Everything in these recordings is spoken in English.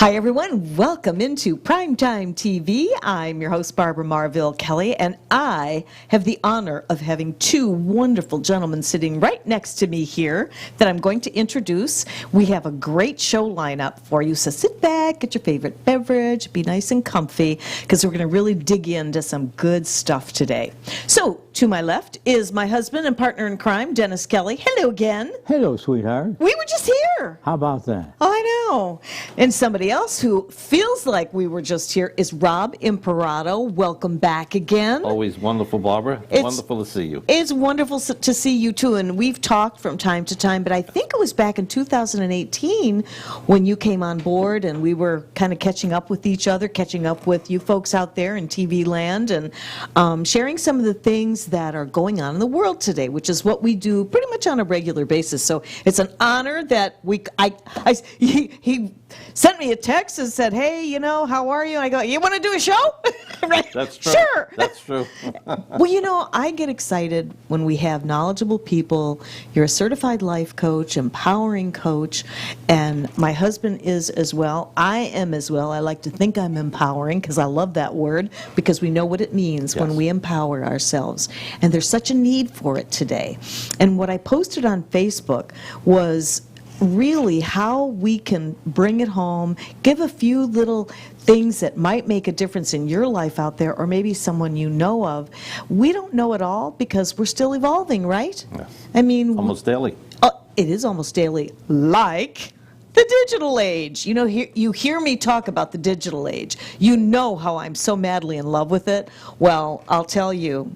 Hi, everyone. Welcome into Primetime TV. I'm your host, Barbara Marville-Kelly, and I have the honor of having two wonderful gentlemen sitting right next to me here that I'm going to introduce. We have a great show lineup for you, so sit back, get your favorite beverage, be nice and comfy, because we're going to really dig into some good stuff today. So, to my left is my husband and partner in crime, Dennis Kelly. Hello again. Hello, sweetheart. We were just here. How about that? I know. And somebody else who feels like we were just here is Rob Imperato. Welcome back again. Always wonderful, Barbara. It's wonderful to see you. It's wonderful to see you, too. And we've talked from time to time, but I think it was back in 2018 when you came on board and we were kind of catching up with each other, catching up with you folks out there in TV land, and sharing some of the things that are going on in the world today, which is what we do pretty much on a regular basis. So it's an honor that he sent me a text and said, hey, you know, how are you? And I go, you want to do a show? Right? That's true. Sure. That's true. Well, you know, I get excited when we have knowledgeable people. You're a certified life coach, empowering coach, and my husband is as well. I am as well. I like to think I'm empowering because I love that word, because we know what it means when we empower ourselves. And there's such a need for it today. And what I posted on Facebook was really how we can bring it home, give a few little things that might make a difference in your life out there, or maybe someone you know of. We don't know it all because we're still evolving, right? Yes. I mean, Almost daily. It is almost daily, like the digital age. You know, you hear me talk about the digital age. You know how I'm so madly in love with it. Well, I'll tell you,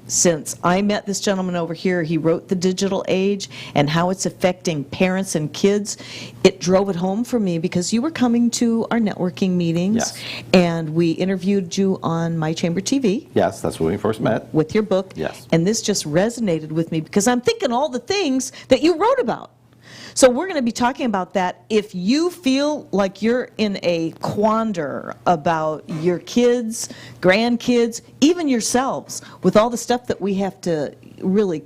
since I met this gentleman over here, he wrote The Digital Age and how it's affecting parents and kids. It drove it home for me because you were coming to our networking meetings, and we interviewed you on My Chamber TV. Yes, that's when we first met. With your book. Yes. And this just resonated with me because I'm thinking all the things that you wrote about. So we're going to be talking about that. If you feel like you're in a quandary about your kids, grandkids, even yourselves, with all the stuff that we have to really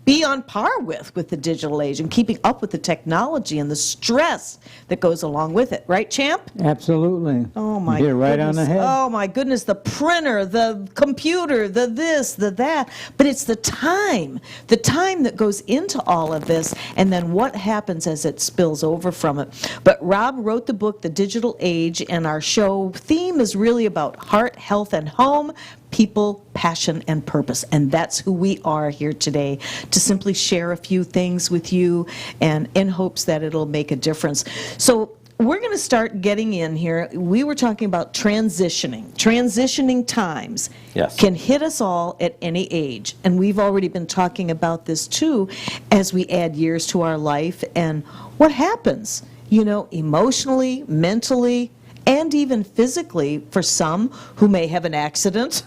be on par with the digital age and keeping up with the technology and the stress that goes along with it. Right, Champ? Absolutely. Oh, my You're right on the head. Oh, my goodness. The printer, the computer, the this, the that. But it's the time that goes into all of this, and then what happens as it spills over from it. But Rob wrote the book, The Digital Age, and our show theme is really about heart, health, and home, people, passion, and purpose. And that's who we are here today, to simply share a few things with you and in hopes that it'll make a difference. So we're going to start getting in here. We were talking about transitioning times can hit us all at any age. And we've already been talking about this too as we add years to our life and what happens, you know, emotionally, mentally, and even physically for some who may have an accident,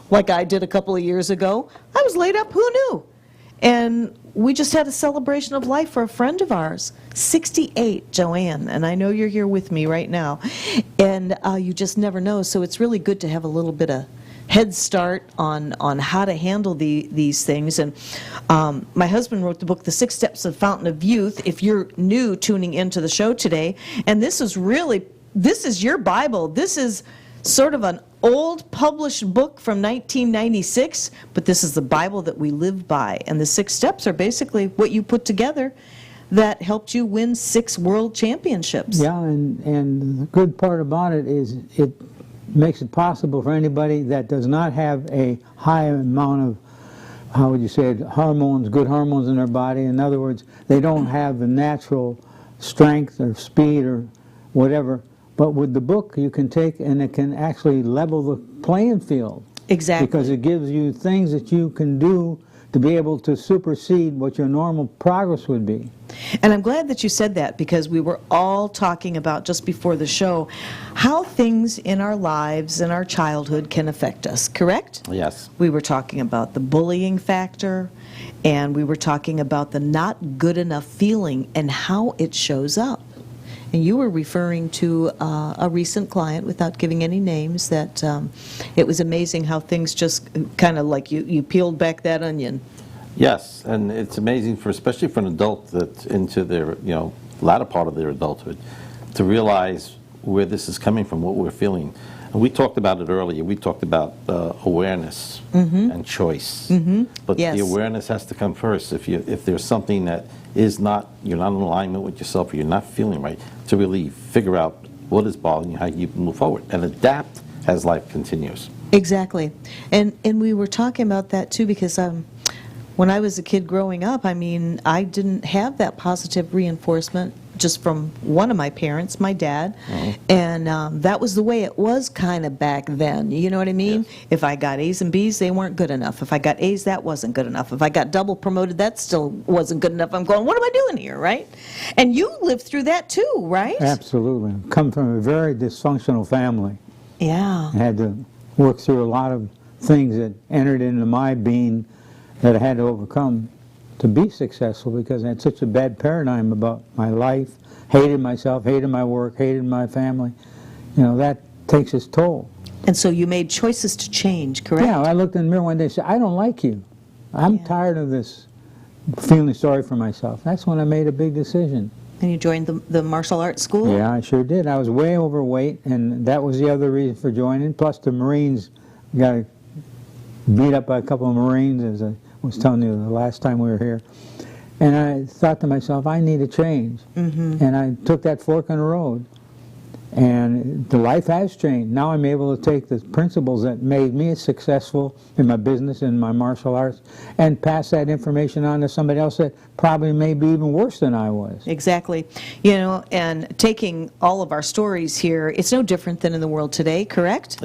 like I did a couple of years ago. I was laid up, who knew? And we just had a celebration of life for a friend of ours, 68, Joanne, and I know you're here with me right now. And you just never know, so it's really good to have a little bit of head start on how to handle these things. And my husband wrote the book, The 6 Steps of Fountain of Youth, if you're new tuning into the show today. And this is your Bible. This is sort of an old published book from 1996, but this is the Bible that we live by. And the 6 steps are basically what you put together that helped you win 6 world championships. Yeah, and the good part about it is it makes it possible for anybody that does not have a high amount of, how would you say it, hormones, good hormones in their body. In other words, they don't have the natural strength or speed or whatever. But with the book, you can take and it can actually level the playing field. Exactly. Because it gives you things that you can do to be able to supersede what your normal progress would be. And I'm glad that you said that, because we were all talking about, just before the show, how things in our lives and our childhood can affect us, correct? Yes. We were talking about the bullying factor, and we were talking about the not good enough feeling and how it shows up. And you were referring to a recent client, without giving any names, that it was amazing how things just kind of like you peeled back that onion. Yes, and it's amazing especially for an adult that's into their, latter part of their adulthood, to realize where this is coming from, what we're feeling. And we talked about it earlier. We talked about awareness and choice. But Yes. the awareness has to come first. If there's something that is not, you're not in alignment with yourself, or you're not feeling right, to really figure out what is bothering you, how you can move forward, and adapt as life continues. Exactly. And we were talking about that too, because when I was a kid growing up, I mean, I didn't have that positive reinforcement just from one of my parents, my dad, and that was the way it was kind of back then. You know what I mean? Yes. If I got A's and B's, they weren't good enough. If I got A's, that wasn't good enough. If I got double promoted, that still wasn't good enough. I'm going, what am I doing here, right? And you lived through that too, right? Absolutely. Come from a very dysfunctional family. Yeah. I had to work through a lot of things that entered into my being that I had to overcome to be successful, because I had such a bad paradigm about my life, hated myself, hated my work, hated my family. That takes its toll. And so you made choices to change, correct? Yeah, I looked in the mirror one day and said, I don't like you. I'm tired of this feeling sorry for myself. That's when I made a big decision. And you joined the martial arts school? Yeah, I sure did. I was way overweight, and that was the other reason for joining. Plus the Marines got beat up by a couple of Marines, as I was telling you the last time we were here. And I thought to myself, I need a change. And I took that fork in the road. And the life has changed. Now I'm able to take the principles that made me successful in my business and my martial arts and pass that information on to somebody else that probably may be even worse than I was. Exactly. And taking all of our stories here, it's no different than in the world today, correct?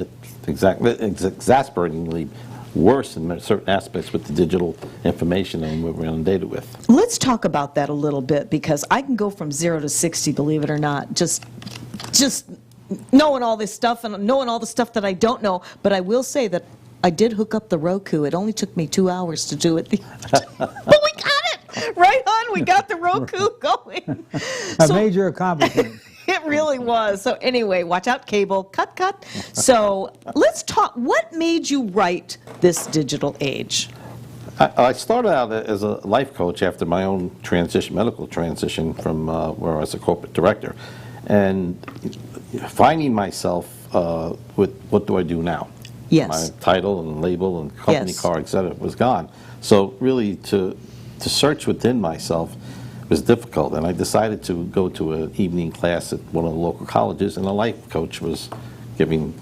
It's exasperatingly worse in certain aspects with the digital information and what we're inundated with. Let's talk about that a little bit, because I can go from 0 to 60, believe it or not, just knowing all this stuff and knowing all the stuff that I don't know. But I will say that I did hook up the Roku. It only took me 2 hours to do it. But we got it! Right on, we got the Roku going. A major accomplishment. It really was. So anyway, watch out, cable. Cut. So let's talk. What made you write this digital age? I started out as a life coach after my own medical transition from where I was a corporate director. And finding myself with what do I do now? Yes. My title and label and company Yes. car, et cetera, was gone. So really to search within myself was difficult, and I decided to go to an evening class at one of the local colleges, and a life coach was giving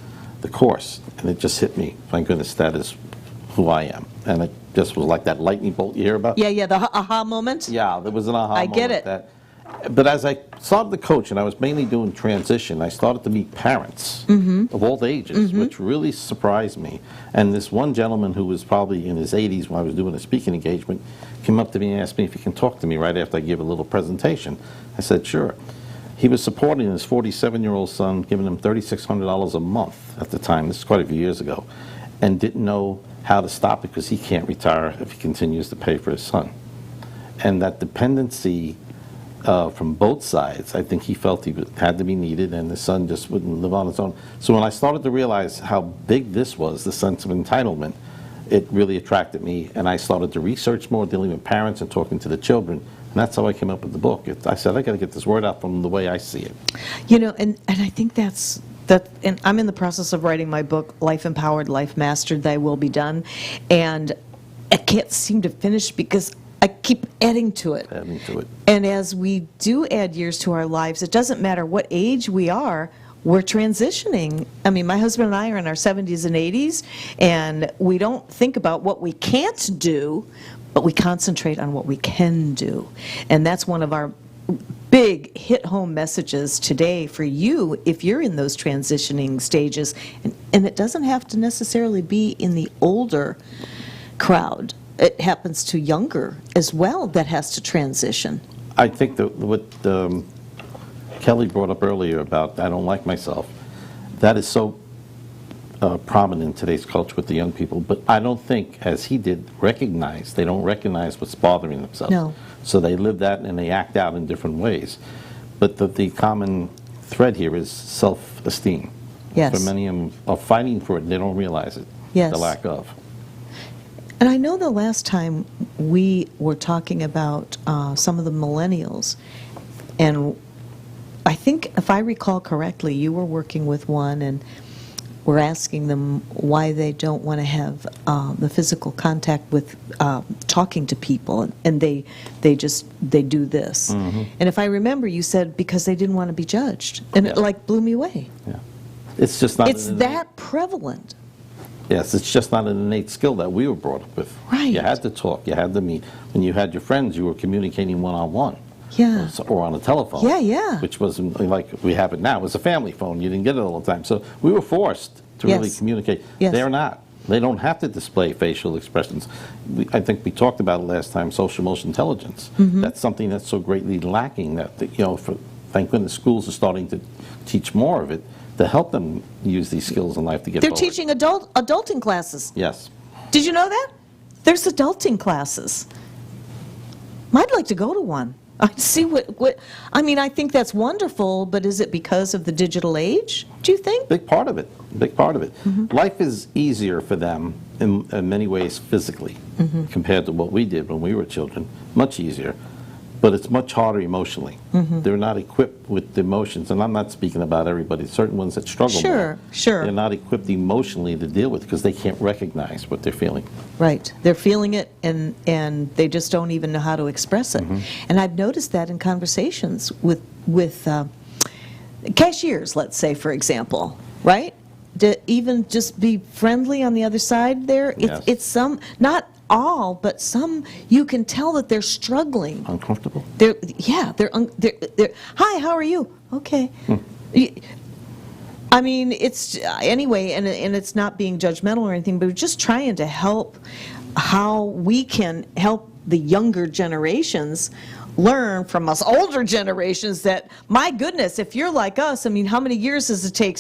the course, and it just hit me. Thank goodness, that is who I am. And it just was like that lightning bolt you hear about. Yeah, the aha moment. Yeah, there was an aha I moment. get it. But as I started to coach, and I was mainly doing transition, I started to meet parents of all ages, which really surprised me. And this one gentleman who was probably in his 80s when I was doing a speaking engagement came up to me and asked me if he can talk to me right after I give a little presentation. I said, sure. He was supporting his 47-year-old son, giving him $3,600 a month at the time. This is quite a few years ago. And didn't know how to stop it because he can't retire if he continues to pay for his son. And that dependency from both sides, I think he felt he had to be needed, and the son just wouldn't live on his own. So when I started to realize how big this was, the sense of entitlement, it really attracted me, and I started to research more, dealing with parents and talking to the children, and that's how I came up with the book. I said, I got to get this word out from the way I see it. And I think that, and I'm in the process of writing my book, Life Empowered, Life Mastered, Thy Will Be Done, and I can't seem to finish because I keep adding to it. Adding to it. And as we do add years to our lives, it doesn't matter what age we are, we're transitioning. I mean, my husband and I are in our 70s and 80s, and we don't think about what we can't do, but we concentrate on what we can do. And that's one of our big hit-home messages today for you if you're in those transitioning stages. And it doesn't have to necessarily be in the older crowd. It happens to younger as well that has to transition. I think that what Kelly brought up earlier about I don't like myself, that is so prominent in today's culture with the young people. But I don't think, as he did, they don't recognize what's bothering themselves. No. So they live that and they act out in different ways. But the common thread here is self-esteem. Yes. For many of them are fighting for it and they don't realize it. Yes. The lack of. And I know the last time we were talking about some of the millennials, and I think, if I recall correctly, you were working with one and were asking them why they don't want to have the physical contact with talking to people, and they do this. Mm-hmm. And if I remember, you said because they didn't want to be judged, and it Yeah. like blew me away. Yeah. It's just not. It's that prevalent. Yes, it's just not an innate skill that we were brought up with. Right. You had to talk, you had to meet. When you had your friends, you were communicating one-on-one. Yeah. Or on a telephone. Yeah, yeah. Which wasn't like we have it now. It was a family phone. You didn't get it all the time. So we were forced to really Yes. communicate. Yes. They're not. They don't have to display facial expressions. I think we talked about it last time, social emotional intelligence. Mm-hmm. That's something that's so greatly lacking that, thank goodness schools are starting to teach more of it to help them use these skills in life to get They're forward. teaching adulting classes. Yes. Did you know that? There's adulting classes. I'd like to go to one. I see what I mean, I think that's wonderful, but is it because of the digital age, do you think? Big part of it. Big part of it. Mm-hmm. Life is easier for them in many ways physically Mm-hmm. compared to what we did when we were children. Much easier. But it's much harder emotionally. Mm-hmm. They're not equipped with the emotions, and I'm not speaking about everybody. Certain ones that struggle more. Sure. They're not equipped emotionally to deal with it because they can't recognize what they're feeling. Right. They're feeling it, and they just don't even know how to express it. Mm-hmm. And I've noticed that in conversations with cashiers, let's say, for example, right? To even just be friendly on the other side there. Yes. It's some, not all, but some, you can tell that they're struggling. Uncomfortable? They're hi, how are you? Okay. I mean, it's, anyway, and it's not being judgmental or anything, but we're just trying to help how we can help the younger generations learn from us older generations that, my goodness, if you're like us, I mean, how many years does it take?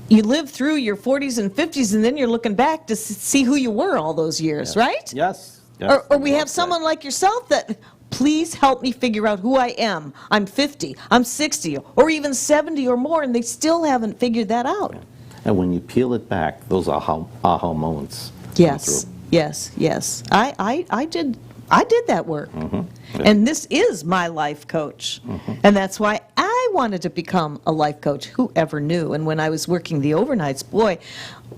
You live through your 40s and 50s, and then you're looking back to see who you were all those years, right? Yes. Yes. Or we have someone like yourself that, please help me figure out who I am. I'm 50, I'm 60, or even 70 or more, and they still haven't figured that out. And when you peel it back, those aha moments come Yes, through. yes. I did that work. Yeah. And this is my life coach. And that's why I wanted to become a life coach. Who ever knew? And when I was working the overnights, boy,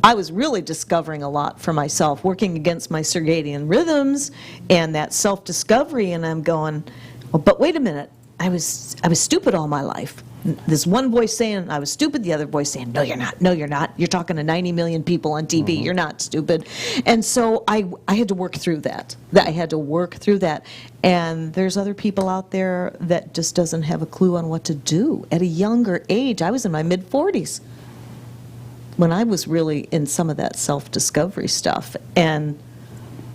I was really discovering a lot for myself, working against my circadian rhythms and that self-discovery. And I'm going, well, but wait a minute. I was stupid all my life. This one voice saying I was stupid, the other voice saying, no, you're not, no, you're not. You're talking to 90 million people on TV. You're not stupid. And so I had to work through that. I had to work through that. And there's other people out there that just doesn't have a clue on what to do. At a younger age, I was in my mid-40s when I was really in some of that self-discovery stuff. And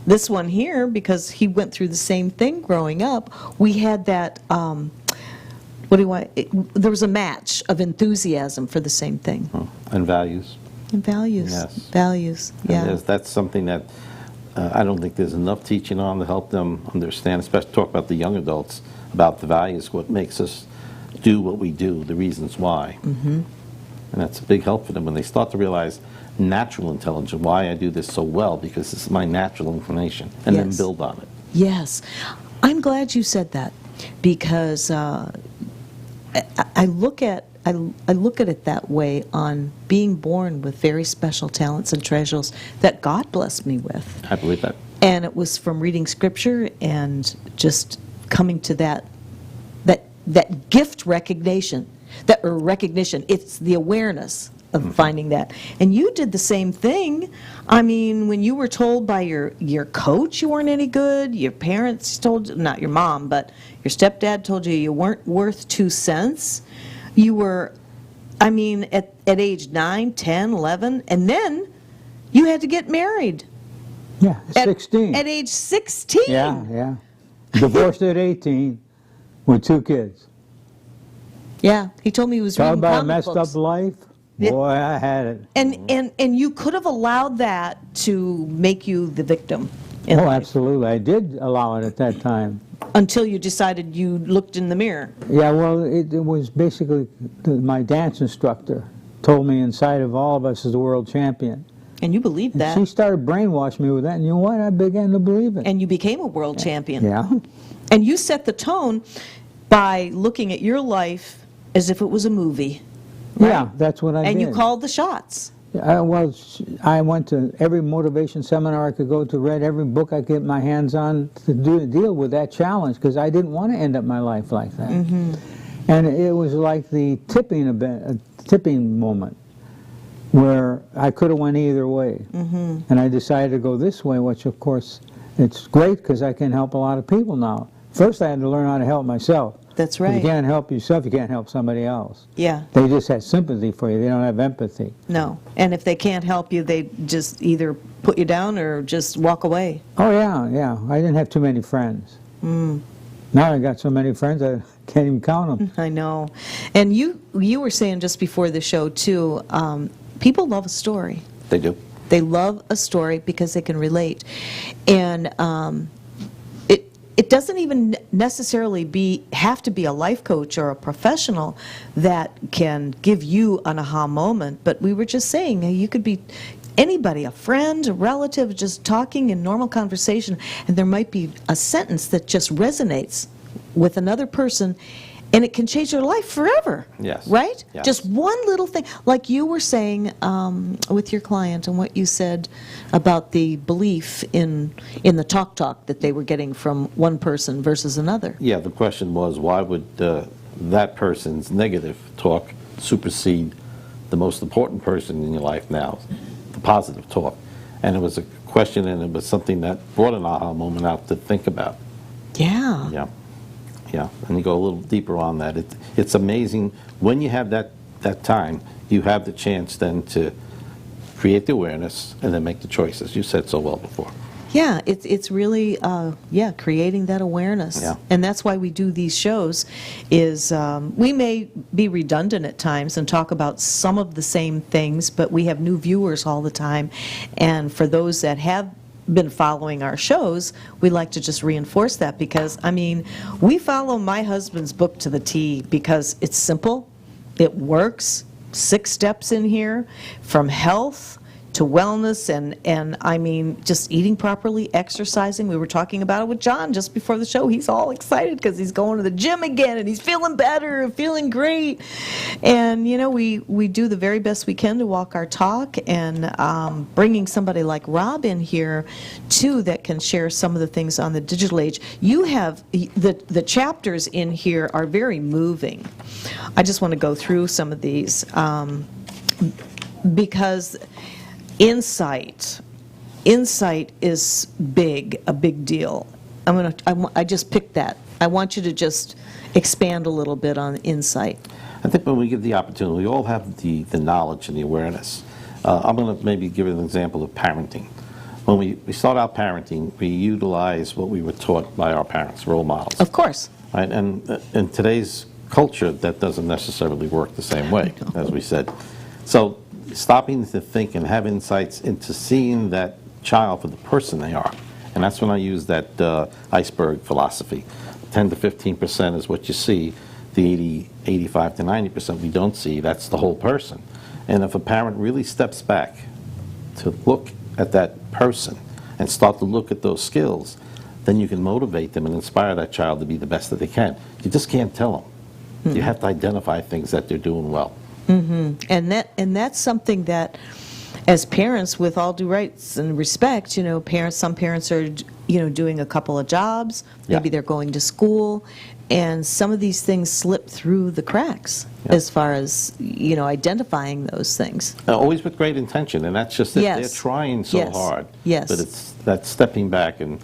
this one here, because he went through the same thing growing up, we had that... there was a match of enthusiasm for the same thing. And values. And values. Yes. Values, yeah. And that's something that I don't think there's enough teaching on to help them understand, especially talk about the young adults, about the values, what makes us do what we do, the reasons why. Mm-hmm. And that's a big help for them when they start to realize natural intelligence, why I do this so well, because this is my natural inclination, and then Yes. build on it. Yes. I'm glad you said that, because I look at it that way on being born with very special talents and treasures that God blessed me with. I believe that. And it was from reading scripture and just coming to that gift recognition, recognition. It's the awareness of finding that. And you did the same thing. I mean, when you were told by your coach you weren't any good, your parents told you, not your mom, but your stepdad told you weren't worth 2 cents, you were, I mean, at age 9, 10, 11, and then you had to get married. Yeah, 16. At age 16. Yeah. Divorced at 18 with 2 kids. Yeah, he told me he was Talk reading about a comic messed books. up life. Boy, I had it. And you could have allowed that to make you the victim. In Oh, life, absolutely. I did allow it at that time. until you decided you looked in the mirror. Yeah, well, it was basically my dance instructor told me inside of all of us is the world champion. And you believed that. She started brainwashing me with that, and you know what? I began to believe it. And you became a world champion. Yeah. And you set the tone by looking at your life as if it was a movie. Right? Yeah, that's what I did. And you called the shots. I went to every motivation seminar I could go to, read every book I could get my hands on to deal with that challenge, because I didn't want to end up my life like that. Mm-hmm. And it was like the tipping moment where I could have went either way. Mm-hmm. And I decided to go this way, which of course it's great because I can help a lot of people now. First I had to learn how to help myself. That's If right. you can't help yourself, you can't help somebody else. Yeah. They just have sympathy for you. They don't have empathy. No. And if they can't help you, they just either put you down or just walk away. Oh, yeah. I didn't have too many friends. Mm. Now I got so many friends I can't even count them. I know. And you were saying just before the show, too, people love a story. They do. They love a story because they can relate. And it doesn't even necessarily have to be a life coach or a professional that can give you an aha moment. But we were just saying, you could be anybody, a friend, a relative, just talking in normal conversation, and there might be a sentence that just resonates with another person, and it can change their life forever. Yes. Right? Yes. Just one little thing. Like you were saying with your client and what you said about the belief in the talk that they were getting from one person versus another. Yeah, the question was, why would that person's negative talk supersede the most important person in your life now, the positive talk? And it was a question, and it was something that brought an aha moment out to think about. Yeah. Yeah, and you go a little deeper on that. It's amazing when you have that time, you have the chance then to create the awareness and then make the choices. You said so well before. Yeah, it's really, creating that awareness. Yeah. And that's why we do these shows, is we may be redundant at times and talk about some of the same things, but we have new viewers all the time. And for those that have been following our shows, we like to just reinforce that, because, I mean, we follow my husband's book to the T because it's simple, it works, 6 steps in here, from health to wellness, and I mean, just eating properly, exercising. We were talking about it with John just before the show. He's all excited because he's going to the gym again, and he's feeling better, feeling great. And, you know, we do the very best we can to walk our talk, and bringing somebody like Rob in here, too, that can share some of the things on the digital age. You have, the chapters in here are very moving. I just want to go through some of these, because Insight is a big deal. I just picked that. I want you to just expand a little bit on insight. I think when we give the opportunity, we all have the knowledge and the awareness. I'm going to maybe give an example of parenting. When we start out parenting, we utilize what we were taught by our parents, role models. Of course. Right? And in today's culture, that doesn't necessarily work the same way, as we said. So stopping to think and have insights into seeing that child for the person they are. And that's when I use that iceberg philosophy. 10 to 15% is what you see. The 85 to 90% we don't see. That's the whole person. And if a parent really steps back to look at that person and start to look at those skills, then you can motivate them and inspire that child to be the best that they can. You just can't tell them. Mm-hmm. You have to identify things that they're doing well. Mm-hmm. And that's something that as parents, with all due rights and respect, some parents are, doing a couple of jobs, maybe Yeah. they're going to school, and some of these things slip through the cracks as far as, identifying those things. Always with great intention, and that's just it. Yes. They're trying so Yes. hard. Yes. But it's that stepping back and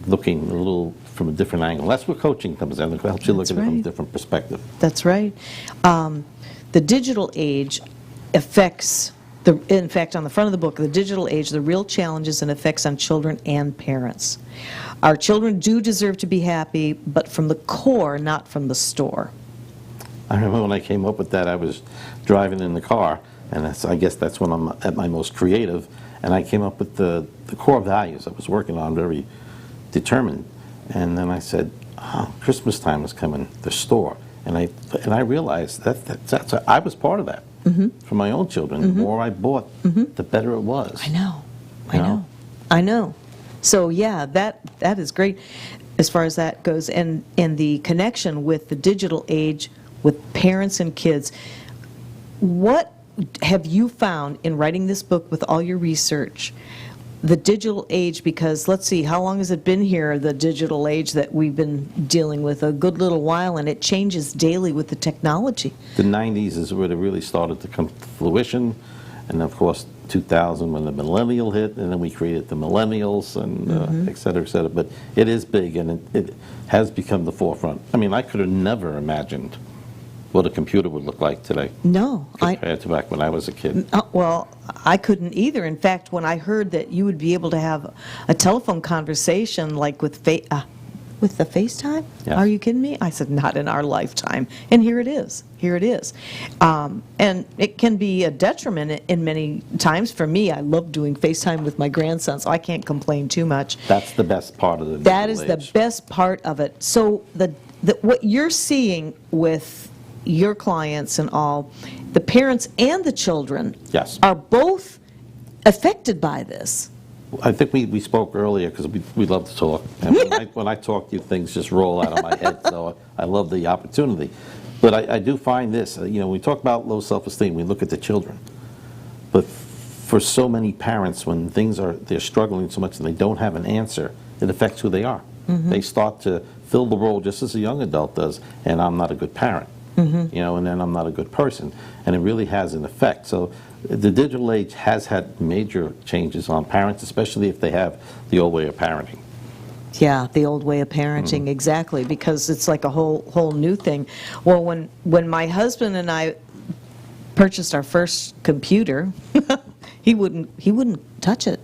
looking a little from a different angle. That's where coaching comes in. It helps you look That's at it from a right. different perspective. That's right. The digital age affects, in fact, on the front of the book, the digital age, the real challenges and effects on children and parents. Our children do deserve to be happy, but from the core, not from the store. I remember when I came up with that, I was driving in the car, and I guess that's when I'm at my most creative, and I came up with the core values I was working on, very determined. And then I said, Christmas time is coming, the store. And I realized I was part of that for my own children. The more I bought, the better it was. I know. You know? I know. So yeah, that is great as far as that goes, and the connection with the digital age with parents and kids. What have you found in writing this book with all your research? The digital age, because let's see, how long has it been here, the digital age that we've been dealing with? A good little while, and it changes daily with the technology. The 90s is where it really started to come to fruition, and of course 2000 when the millennial hit, and then we created the millennials, and et cetera, et cetera. But it is big, and it has become the forefront. I mean, I could have never imagined what a computer would look like today No, compared to back when I was a kid. well, I couldn't either. In fact, when I heard that you would be able to have a telephone conversation like with the FaceTime, Yes. Are you kidding me? I said, not in our lifetime. And here it is. Here it is. And it can be a detriment in many times. For me, I love doing FaceTime with my grandson, so I can't complain too much. That's the best part of the That digital is the age. best part of it. So what you're seeing with your clients and all, the parents and the children Yes. are both affected by this. I think we spoke earlier because we love to talk. And when I talk to you, things just roll out of my head, so I love the opportunity. But I do find this, we talk about low self-esteem, we look at the children. But for so many parents, when they're struggling so much and they don't have an answer, it affects who they are. They start to fill the role just as a young adult does, and I'm not a good parent. And then I'm not a good person. And it really has an effect. So the digital age has had major changes on parents, especially if they have the old way of parenting. Yeah, the old way of parenting, exactly, because it's like a whole new thing. Well, when my husband and I purchased our first computer, he wouldn't touch it.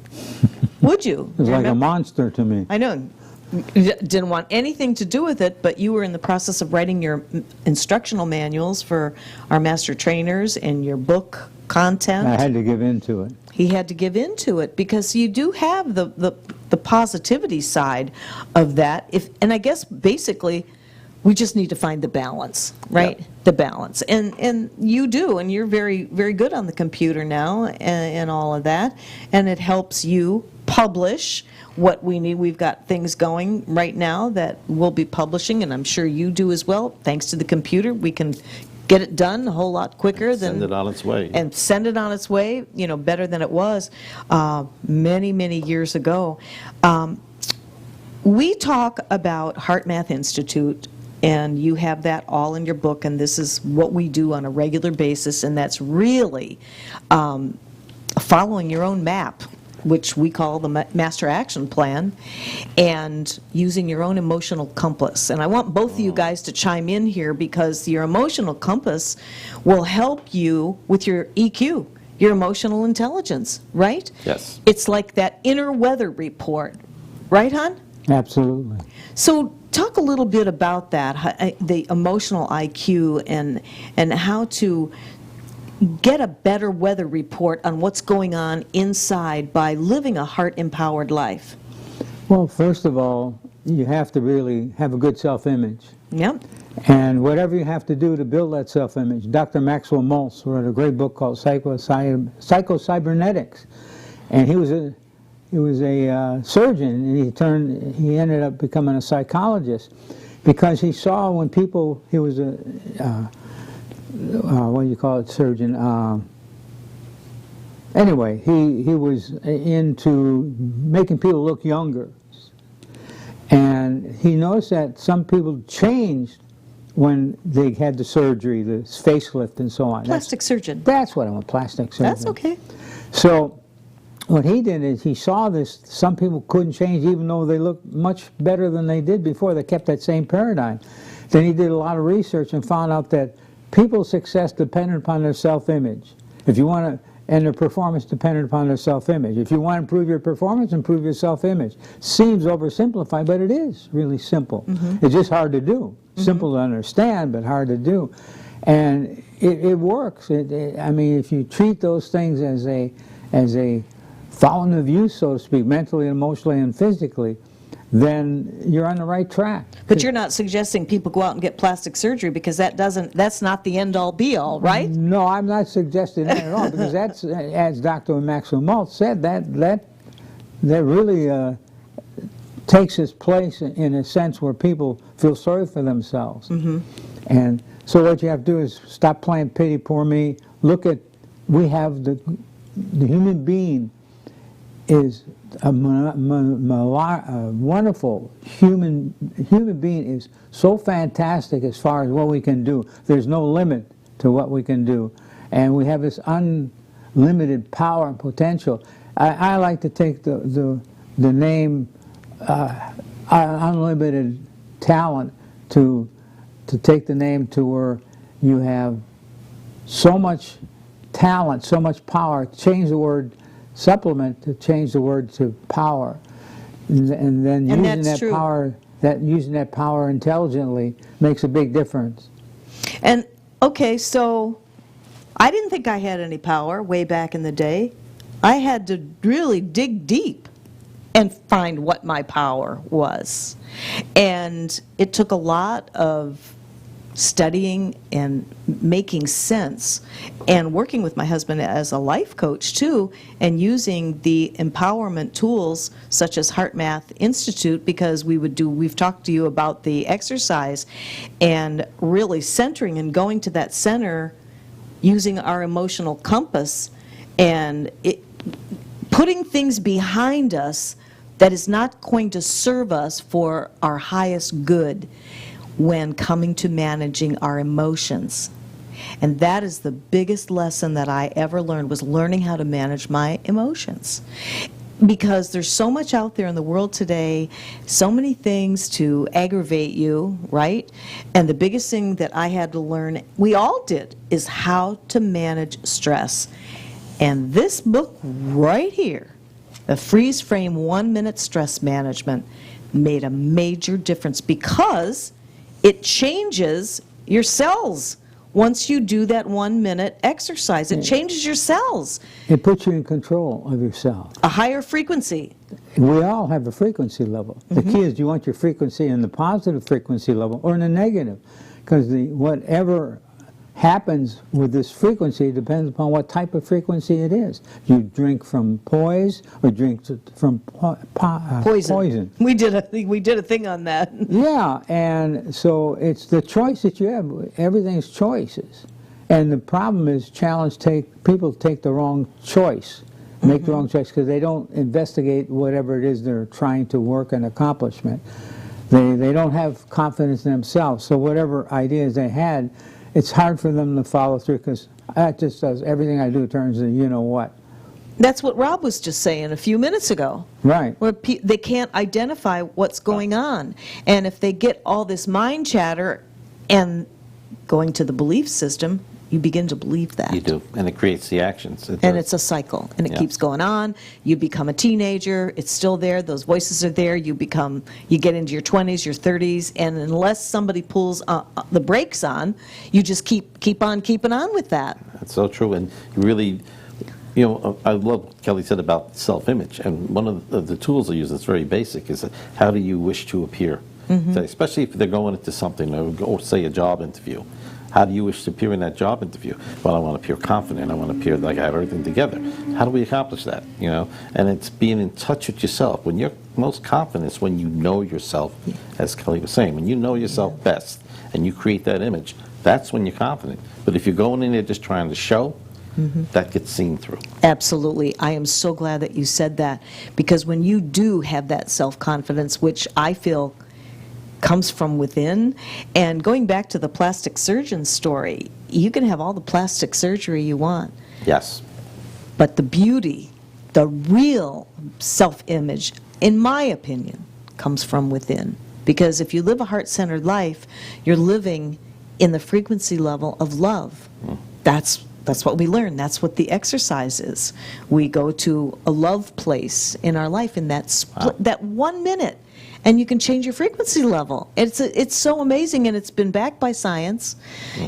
Would you? It was like a monster to me. I know. Didn't want anything to do with it, but you were in the process of writing your instructional manuals for our master trainers and your book content. I had to give in to it. He had to give in to it because you do have the positivity side of that. And I guess basically we just need to find the balance, right? Yep. The balance. And you do, and you're very, very good on the computer now and all of that. And it helps you publish what we need. We've got things going right now that we'll be publishing, and I'm sure you do as well. Thanks to the computer, we can get it done a whole lot quicker than... Send it on its way. And send it on its way, better than it was many, many years ago. We talk about Heart Math Institute, and you have that all in your book, and this is what we do on a regular basis, and that's really following your own map, which we call the Master Action Plan, and using your own emotional compass. And I want both of you guys to chime in here because your emotional compass will help you with your EQ, your emotional intelligence, right? Yes. It's like that inner weather report, right, hon? Absolutely. So talk a little bit about that, the emotional IQ and how to get a better weather report on what's going on inside by living a heart-empowered life. Well, first of all, you have to really have a good self-image. Yep. And whatever you have to do to build that self-image. Dr. Maxwell Maltz wrote a great book called Psychocybernetics. And he was a surgeon, and he ended up becoming a psychologist because he saw when people, he was a what do you call it, surgeon? anyway, he was into making people look younger. And he noticed that some people changed when they had the surgery, the facelift and so on. Plastic surgeon. That's what I want, plastic surgery. That's okay. So what he did is he saw this, some people couldn't change even though they looked much better than they did before. They kept that same paradigm. Then he did a lot of research and found out that people's success depended upon their self-image. If you want to, and their performance depended upon their self-image. If you want to improve your performance, improve your self-image. Seems oversimplified, but it is really simple. It's just hard to do. Simple to understand, but hard to do. And it works. I mean, if you treat those things as a fountain of youth, so to speak, mentally, emotionally, and physically, then you're on the right track. But you're not suggesting people go out and get plastic surgery, because that's not the end-all be-all, right? No, I'm not suggesting that at all, because that's, as Dr. Maxwell Maltz said, that really takes its place in a sense where people feel sorry for themselves. And so what you have to do is stop playing pity, poor me. Look at, we have the human being is a wonderful human being, is so fantastic as far as what we can do. There's no limit to what we can do, and we have this unlimited power and potential. I like to take the name unlimited talent to take the name to where you have so much talent, so much power. Change the word supplement to change the word to power, and then using that power intelligently makes a big difference. And okay, so I didn't think I had any power way back in the day. I had to really dig deep and find what my power was. And it took a lot of studying and making sense, and working with my husband as a life coach too, and using the empowerment tools such as Heart Math Institute, because we've talked to you about the exercise, and really centering and going to that center using our emotional compass, and putting things behind us that is not going to serve us for our highest good when coming to managing our emotions. And that is the biggest lesson that I ever learned, was learning how to manage my emotions. Because there's so much out there in the world today, so many things to aggravate you, right? And the biggest thing that I had to learn, we all did, is how to manage stress. And this book right here, the Freeze Frame 1-Minute Stress Management, made a major difference, because it changes your cells. Once you do that 1-minute exercise, it changes your cells. It puts you in control of yourself. A higher frequency. We all have a frequency level. The key is, do you want your frequency in the positive frequency level or in the negative? Because whatever happens with this frequency depends upon what type of frequency it is. You drink from poise or drink from poison. We did a thing on that. Yeah, and so it's the choice that you have. Everything's choices. And the problem is people take the wrong choice, make the wrong choice, because they don't investigate whatever it is they're trying to work and accomplishment. They don't have confidence in themselves, so whatever ideas they had, it's hard for them to follow through, because that just does, everything I do turns to you-know-what. That's what Rob was just saying a few minutes ago. Right. Where they can't identify what's going on. And if they get all this mind chatter and going to the belief system, you begin to believe that. You do, and it creates the actions. And it's a cycle, and it keeps going on. You become a teenager, it's still there, those voices are there, you get into your 20s, your 30s, and unless somebody pulls the brakes on, you just keep on keeping on with that. That's so true, and you really, I love what Kelly said about self-image, and one of the tools I use that's very basic is, how do you wish to appear? So especially if they're going into something, or say a job interview. How do you wish to appear in that job interview? Well, I want to appear confident. I want to appear like I have everything together. How do we accomplish that? And it's being in touch with yourself. When you're most confident is when you know yourself, as Kelly was saying. When you know yourself best and you create that image, that's when you're confident. But if you're going in there just trying to show, that gets seen through. Absolutely. I am so glad that you said that, because when you do have that self-confidence, which I feel comes from within, and going back to the plastic surgeon story, you can have all the plastic surgery you want, Yes. but the beauty, the real self-image, in my opinion, comes from within. Because if you live a heart-centered life, you're living in the frequency level of love. That's what we learn. That's what the exercise is. We go to a love place in our life in that that 1 minute, and you can change your frequency level. It's so amazing, and it's been backed by science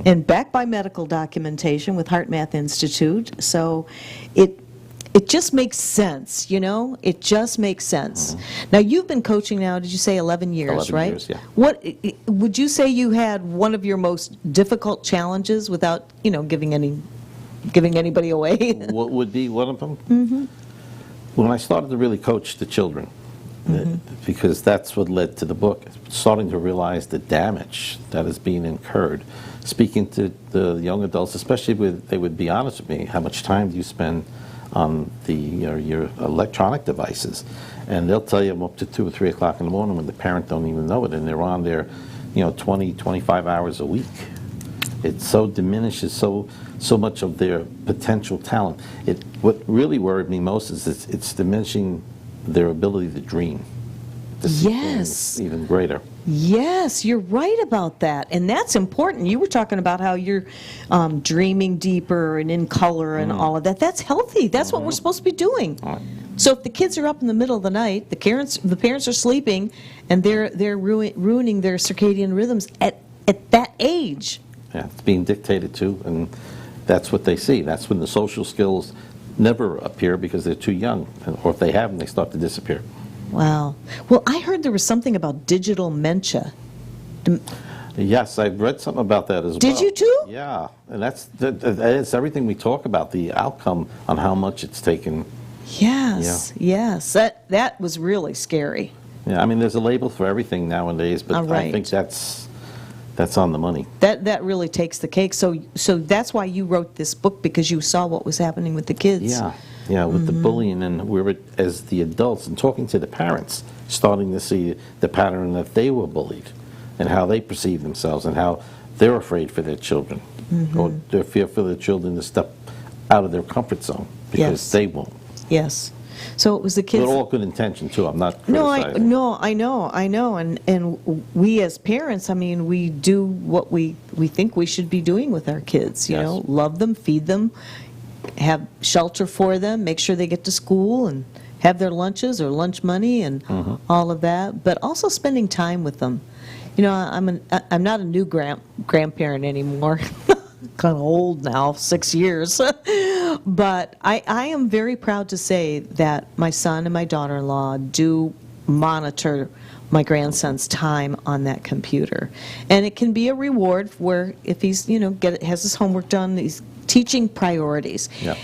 and backed by medical documentation with Heart Math Institute. So it just makes sense, you know? It just makes sense. Now, you've been coaching now, did you say 11 years, 11 right? years, yeah. What would you say you had one of your most difficult challenges, without, giving anybody away? What would be one of them? When I started to really coach the children, because that's what led to the book, starting to realize the damage that is being incurred. Speaking to the young adults, especially they would be honest with me, how much time do you spend on your electronic devices? And they'll tell you I'm up to 2 or 3 o'clock in the morning when the parent don't even know it, and they're on there 20, 25 hours a week. It so diminishes so much of their potential talent. What really worried me most is it's diminishing their ability to dream, to see Yes. things even greater. Yes, you're right about that, and that's important. You were talking about how you're dreaming deeper and in color and all of that. That's healthy. That's what we're supposed to be doing. So if the kids are up in the middle of the night, the parents are sleeping, and they're ruining their circadian rhythms at that age. Yeah, it's being dictated to, and that's what they see. That's when the social skills never appear because they're too young, or if they have them, they start to disappear. Wow. Well, I heard there was something about digital dementia. Yes, I've read something about that as well. Did you too? Yeah, and that's everything we talk about, the outcome on how much it's taken. Yes, yes. That was really scary. Yeah, I mean, there's a label for everything nowadays, but Right. I think that's on the money. That really takes the cake. So that's why you wrote this book, because you saw what was happening with the kids. Yeah, with the bullying, and we were, as the adults, and talking to the parents, starting to see the pattern that they were bullied, and how they perceive themselves, and how they're afraid for their children, or they're fearful for their children to step out of their comfort zone because Yes. they won't. Yes. So it was the kids. But all good intention too. I'm not No, criticizing. I know, and we as parents, I mean, we do what we think we should be doing with our kids. You Yes. know, love them, feed them, have shelter for them, make sure they get to school and have their lunches or lunch money and all of that. But also spending time with them. You know, I'm not a new grandparent anymore. Kind of old now, 6 years. But I am very proud to say that my son and my daughter-in-law do monitor my grandson's time on that computer. And it can be a reward where if he's, has his homework done, he's teaching priorities. Yeah.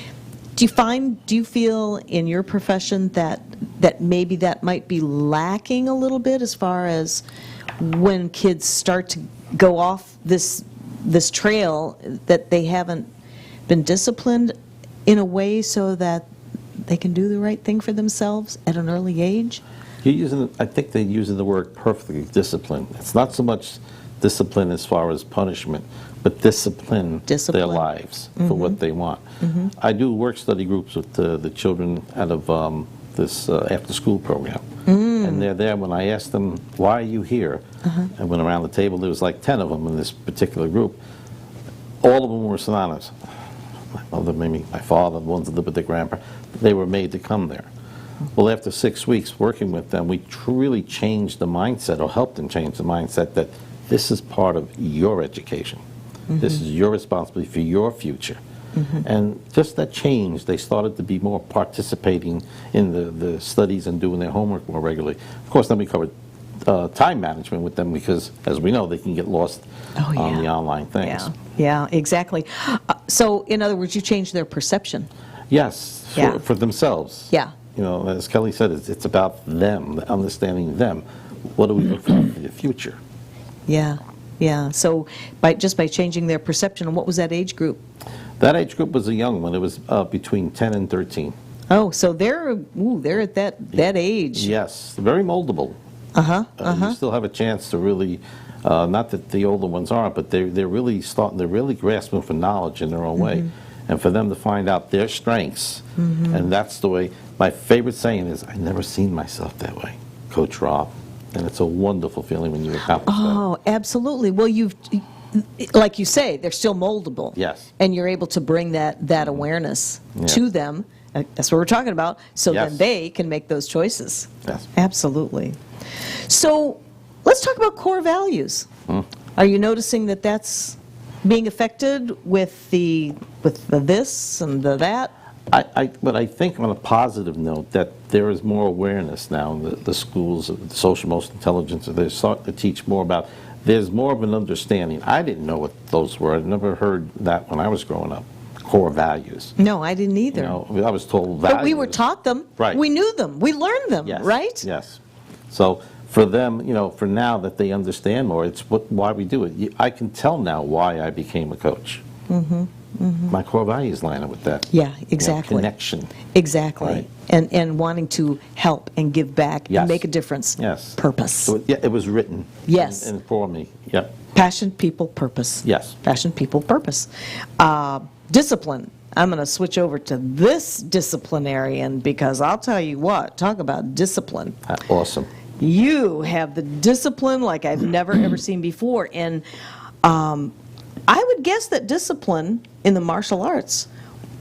Do you feel in your profession that maybe that might be lacking a little bit as far as when kids start to go off this trail, that they haven't been disciplined in a way so that they can do the right thing for themselves at an early age? I think they're using the word perfectly, discipline. It's not so much discipline as far as punishment, but discipline their lives for what they want. I do work study groups with the children out of this after-school program. And they're there when I asked them, why are you here? I went around the table, there was like 10 of them in this particular group. All of them were synonymous. My mother, maybe my father, the ones that live with their grandpa, they were made to come there. Well, after 6 weeks working with them, we really changed the mindset, or helped them change the mindset, that this is part of your education. This is your responsibility for your future. And just that change, they started to be more participating in the studies and doing their homework more regularly. Of course, then we covered time management with them because, as we know, they can get lost on the online things. Yeah, exactly. So, in other words, you changed their perception. Yes, for themselves. Yeah. You know, as Kelly said, it's about them, understanding them. What do we look for in the future? Yeah. So, by changing their perception, and what was that age group? That age group was a young one. It was between 10 and 13. Oh, so they're at that age. Yes, very moldable. You still have a chance to really, not that the older ones aren't, but they're really grasping for knowledge in their own way. And for them to find out their strengths, and that's the way, my favorite saying is, I never seen myself that way, Coach Rob. And it's a wonderful feeling when you accomplish that. Oh, absolutely. Well, like you say, they're still moldable. Yes. And you're able to bring that awareness Yes. to them. That's what we're talking about. So Yes. then they can make those choices. Yes. Absolutely. So let's talk about core values. Are you noticing that that's being affected with the this and the that? But I think on a positive note that there is more awareness now in the schools, the social emotional intelligence, they're starting to teach more about, there's more of an understanding. I didn't know what those were. I'd never heard that when I was growing up, core values. No, I didn't either. You know, I was told values. But we were taught them. Right. We knew them. We learned them, Yes. right? Yes. So for them, for now that they understand more, it's why we do it. I can tell now why I became a coach. My core values line up with that. Yeah, exactly. Connection. Exactly. Right. And wanting to help and give back Yes. and make a difference. Yes. Purpose. So, yeah, it was written. Yes. And for me. Yep. Passion, people, purpose. Yes. Passion, people, purpose. Discipline. I'm going to switch over to this disciplinarian because I'll tell you what, talk about discipline. Awesome. You have the discipline like I've never, ever seen before. And I would guess that discipline in the martial arts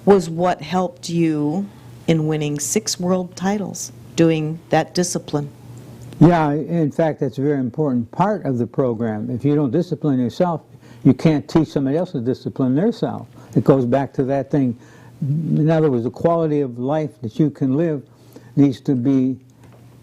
was what helped you in winning 6 world titles, doing that discipline. Yeah, in fact, that's a very important part of the program. If you don't discipline yourself, you can't teach somebody else to discipline themselves. It goes back to that thing. In other words, the quality of life that you can live needs to be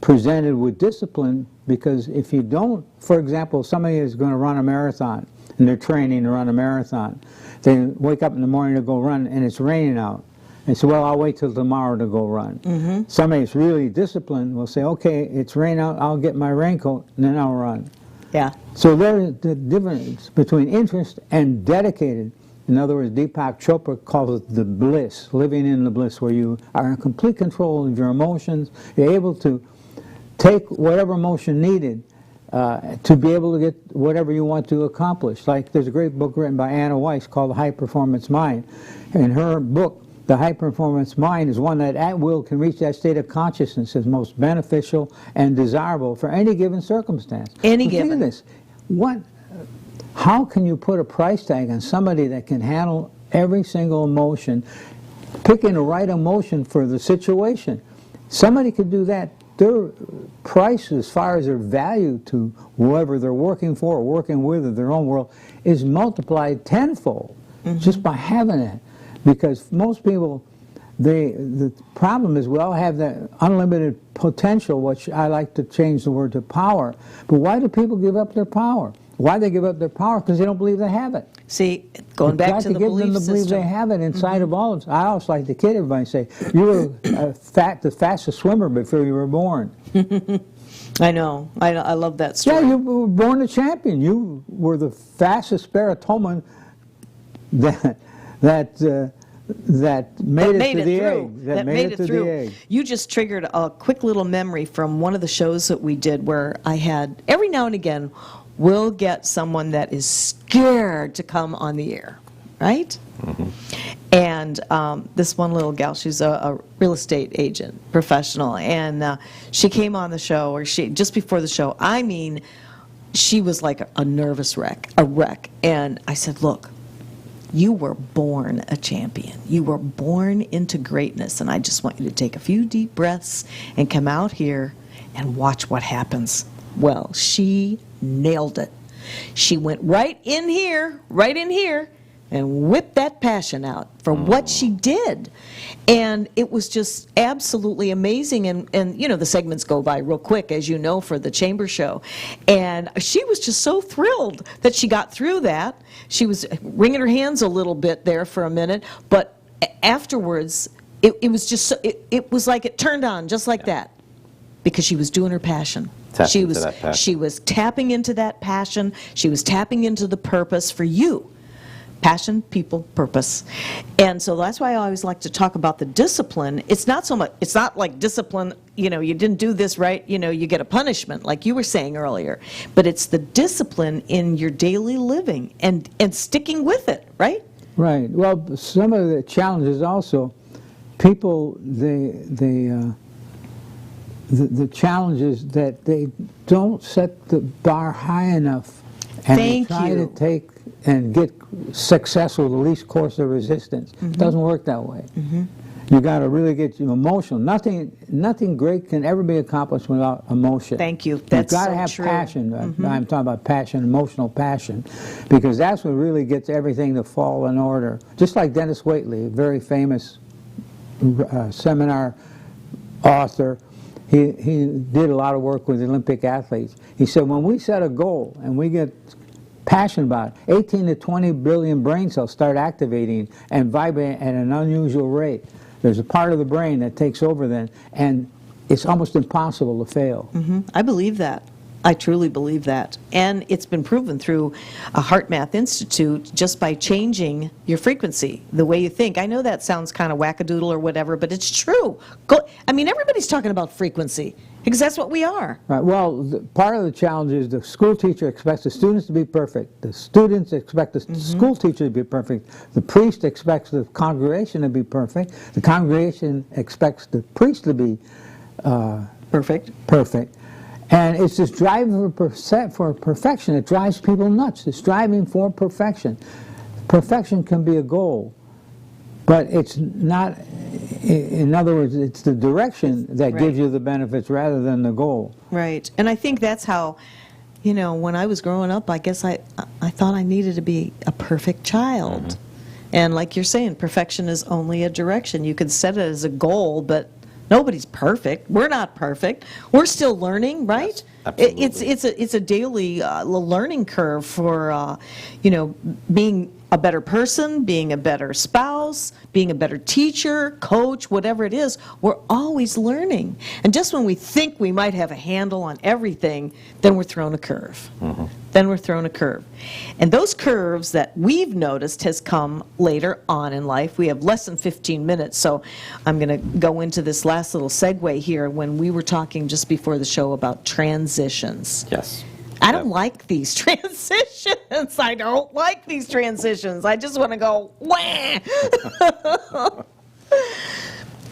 presented with discipline, because if you don't, for example, somebody is going to run a marathon and they're training to run a marathon. They wake up in the morning to go run and it's raining out. They say, well, I'll wait till tomorrow to go run. Somebody that's really disciplined will say, okay, it's raining out, I'll get my raincoat and then I'll run. Yeah. So there's the difference between interest and dedicated. In other words, Deepak Chopra calls it the bliss, living in the bliss, where you are in complete control of your emotions. You're able to take whatever emotion needed to be able to get whatever you want to accomplish. Like there's a great book written by Anna Weiss called The High Performance Mind. In her book, The High Performance Mind is one that at will can reach that state of consciousness as most beneficial and desirable for any given circumstance. Any But given. Think of this. How can you put a price tag on somebody that can handle every single emotion, picking the right emotion for the situation? Somebody could do that. Their price, as far as their value to whoever they're working for or working with or their own world, is multiplied tenfold just by having it. Because most people, the problem is we all have that unlimited potential, which I like to change the word to power. But why do people give up their power? Why do they give up their power? Because they don't believe they have it. See, going back to the belief You've got to get them to believe system. they have it inside of all of us. I always like to kid everybody and say, you were the fastest swimmer before you were born. I know. I love that story. Yeah, you were born a champion. You were the fastest Sparatoman that made it to the egg. That made it through. You just triggered a quick little memory from one of the shows that we did where I had, every now and again, we'll get someone that is scared to come on the air, right? And this one little gal, she's a real estate agent, professional, and she came on the show, or just before the show, I mean, she was like a nervous wreck, and I said, look, you were born a champion. You were born into greatness, and I just want you to take a few deep breaths and come out here and watch what happens. Well, she nailed it. She went right in here, and whipped that passion out for what she did. And it was just absolutely amazing. And you know, the segments go by real quick, as you know, for the chamber show. And she was just so thrilled that she got through that. She was wringing her hands a little bit there for a minute, but afterwards, it was just, it was like it turned on just like that, because she was doing her passion. She was tapping into that passion. She was tapping into the purpose for you. Passion, people, purpose. And so that's why I always like to talk about the discipline. It's not so much, it's not like discipline, you didn't do this right, you get a punishment, like you were saying earlier. But it's the discipline in your daily living and sticking with it, right? Right. Well, some of the challenges also, people, the challenge is that they don't set the bar high enough, and Thank they try you. to take and get success with the least course of resistance. It doesn't work that way. You got to really get emotional. Nothing great can ever be accomplished without emotion. Thank you. That's You've got to so have true. passion. I'm talking about passion, emotional passion, because that's what really gets everything to fall in order. Just like Dennis Waitley, a very famous seminar author, he did a lot of work with Olympic athletes. He said, when we set a goal and we get passionate about it, 18 to 20 billion brain cells start activating and vibrating at an unusual rate. There's a part of the brain that takes over then, and it's almost impossible to fail. I believe that. I truly believe that. And it's been proven through a Heart Math Institute just by changing your frequency, the way you think. I know that sounds kind of wackadoodle or whatever, but it's true. Everybody's talking about frequency because that's what we are. Right. Well, part of the challenge is the school teacher expects the students to be perfect. The students expect the school teacher to be perfect. The priest expects the congregation to be perfect. The congregation expects the priest to be Perfect. And it's this driving for perfection that drives people nuts. It's striving for perfection. Perfection can be a goal, but it's not, in other words, it's the direction that Right. gives you the benefits rather than the goal. Right. And I think that's how, when I was growing up, I guess I thought I needed to be a perfect child. And like you're saying, perfection is only a direction. You can set it as a goal, but nobody's perfect. We're not perfect. We're still learning, right? Yes, absolutely. It's a daily learning curve for being a better person, being a better spouse, being a better teacher, coach, whatever it is. We're always learning. And just when we think we might have a handle on everything, then we're thrown a curve. Then we're thrown a curve. And those curves that we've noticed has come later on in life. We have less than 15 minutes, so I'm going to go into this last little segue here when we were talking just before the show about transitions. Yes. I don't like these transitions. I don't like these transitions. I just want to go, wah!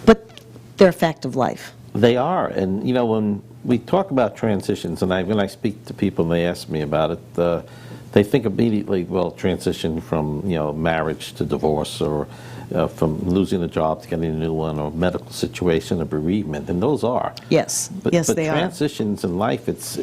But they're a fact of life. They are, and when we talk about transitions, and when I speak to people and they ask me about it, they think immediately, well, transition from marriage to divorce, or from losing a job to getting a new one, or medical situation, or bereavement, and those are. Yes, But they are. transitions in life, it's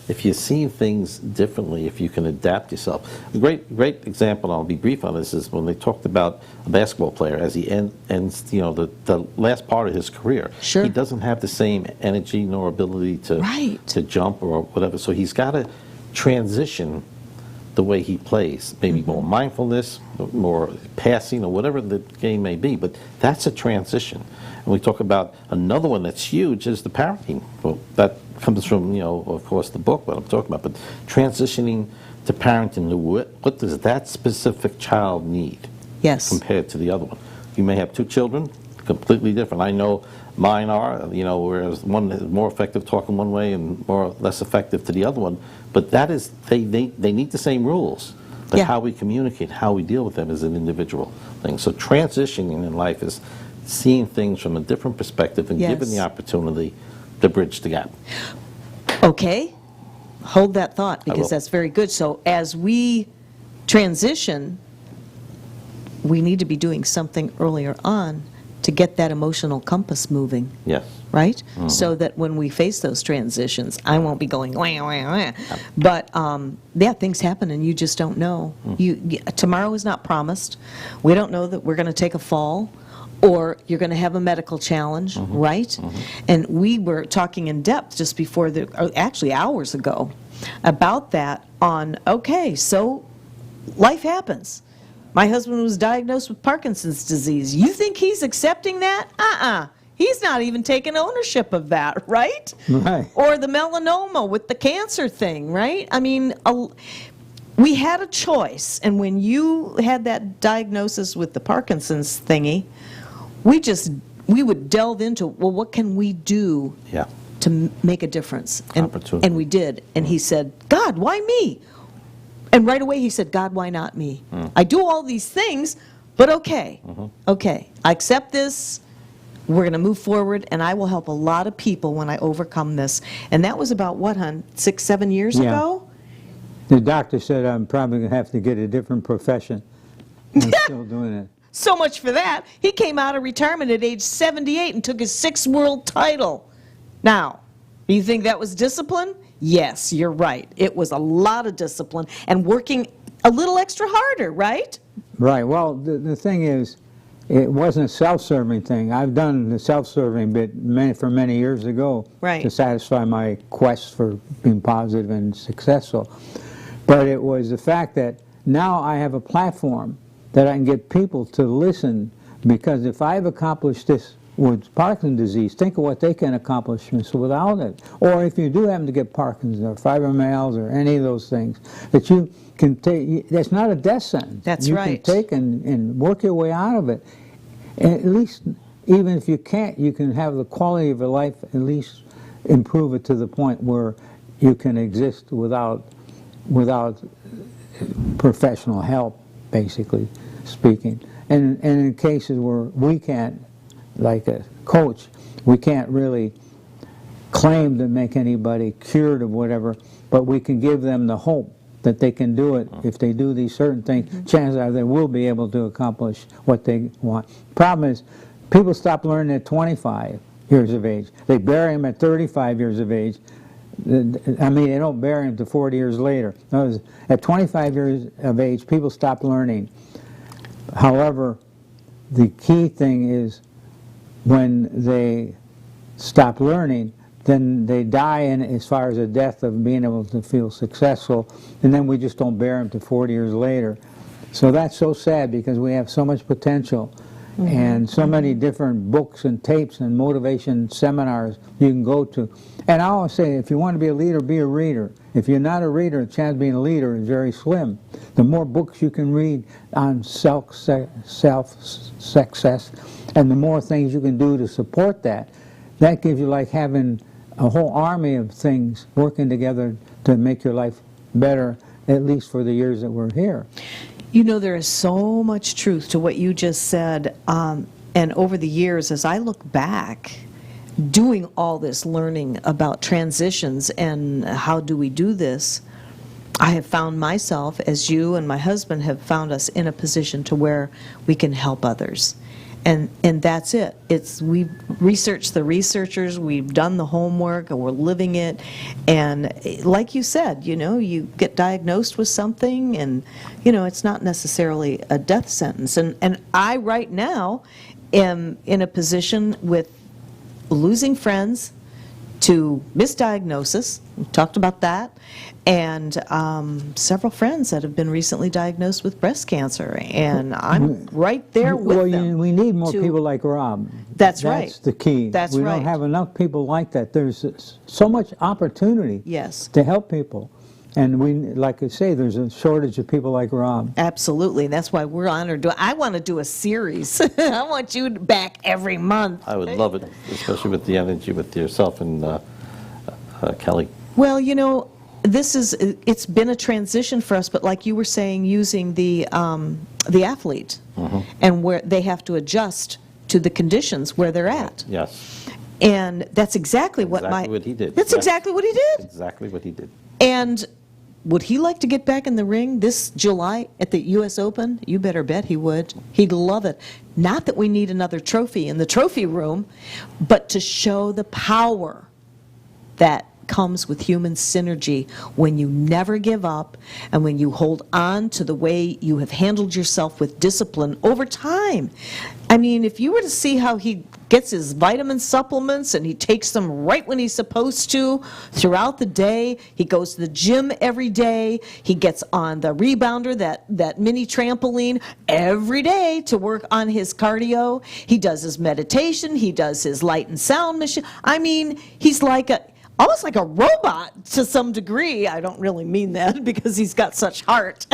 if you see things differently, if you can adapt yourself. A great example, and I'll be brief on this, is when they talked about a basketball player as he ends the last part of his career. Sure. He doesn't have the same energy nor ability to jump or whatever, so he's got to transition the way he plays, maybe more mindfulness, more passing, or whatever the game may be, but that's a transition. And we talk about another one that's huge is the parenting. Well, that comes from, of course, the book, what I'm talking about, but transitioning to parenting, what does that specific child need Yes. compared to the other one? You may have two children, completely different. I know mine are, whereas one is more effective talking one way and less effective to the other one, but that is, they need the same rules, but Yeah. how we communicate, how we deal with them is an individual thing. So transitioning in life is seeing things from a different perspective and Yes. given the opportunity to bridge the gap. Okay, hold that thought, will. because that's very good. So as we transition, we need to be doing something earlier on to get that emotional compass moving, Yes. right? So that when we face those transitions, I won't be going, wah, wah, wah. But, things happen and you just don't know. Tomorrow is not promised. We don't know that we're going to take a fall, or you're going to have a medical challenge, right? And we were talking in depth just before actually hours ago, about that so life happens. My husband was diagnosed with Parkinson's disease. You think he's accepting that? He's not even taking ownership of that, right? Right. Or the melanoma with the cancer thing, right? I mean, we had a choice, and when you had that diagnosis with the Parkinson's thingy, we would delve into, well, what can we do Yeah. to make a difference? Opportunity. And we did. And he said, God, why me? And right away he said, God, why not me? I do all these things, but okay. Okay, I accept this. We're going to move forward, and I will help a lot of people when I overcome this. And that was about, what, hon, 6, 7 years Yeah. ago? The doctor said I'm probably going to have to get a different profession. I'm still doing it. So much for that. He came out of retirement at age 78 and took his 6th world title. Now, do you think that was discipline? Yes, you're right. It was a lot of discipline and working a little extra harder, right? Right. Well, the thing is, it wasn't a self-serving thing. I've done the self-serving bit for many years ago Right. to satisfy my quest for being positive and successful. But it was the fact that now I have a platform that I can get people to listen, because if I've accomplished this with Parkinson's disease, think of what they can accomplish without it. Or if you do happen to get Parkinson's or fibromyalgia or any of those things, that you can take, that's not a death sentence. That's you right. You can take and work your way out of it. And at least, even if you can't, you can have the quality of your life, at least improve it to the point where you can exist without professional help, basically speaking. And in cases where we can't, like a coach, we can't really claim to make anybody cured of whatever, but we can give them the hope that they can do it. If they do these certain things, chances are they will be able to accomplish what they want. Problem is, people stop learning at 25 years of age. They bury them at 35 years of age. I mean, they don't bury them to 40 years later. In other words, at 25 years of age, people stop learning. However, the key thing is when they stop learning, then they die in as far as the death of being able to feel successful, and then we just don't bear them to 40 years later. So that's so sad, because we have so much potential and so many different books and tapes and motivation seminars you can go to. And I always say, if you want to be a leader, be a reader. If you're not a reader, the chance of being a leader is very slim. The more books you can read on self-success, and the more things you can do to support that, that gives you like having a whole army of things working together to make your life better, at least for the years that we're here. You know, there is so much truth to what you just said, and over the years, as I look back, doing all this learning about transitions and how do we do this, I have found myself, as you and my husband have found us, in a position to where we can help others. And that's it. We've researched the researchers, we've done the homework, and we're living it. And like you said, you know, you get diagnosed with something, and, you know, it's not necessarily a death sentence. And I, right now, am in a position with losing friends to misdiagnosis. We talked about that. And several friends that have been recently diagnosed with breast cancer, and I'm right there with them. We need more people like Rob. That's right. That's the key. That's we right. don't have enough people like that. There's so much opportunity Yes. to help people. And we, like I say, there's a shortage of people like Rob. Absolutely. That's why we're honored. I want to do a series. I want you back every month. I would love it, especially with the energy with yourself and Kelly. Well, you know, it's been a transition for us, but like you were saying, using the athlete, and where they have to adjust to the conditions where they're at. Yes. And that's exactly what Exactly what he did. That's Yes. exactly what he did. Exactly what he did. And would he like to get back in the ring this July at the U.S. Open? You better bet he would. He'd love it. Not that we need another trophy in the trophy room, but to show the power that comes with human synergy when you never give up and when you hold on to the way you have handled yourself with discipline over time. I mean, if you were to see how he gets his vitamin supplements and he takes them right when he's supposed to throughout the day, he goes to the gym every day, he gets on the rebounder, that mini trampoline every day to work on his cardio, he does his meditation, he does his light and sound machine. I mean, he's like almost like a robot to some degree. I don't really mean that because he's got such heart.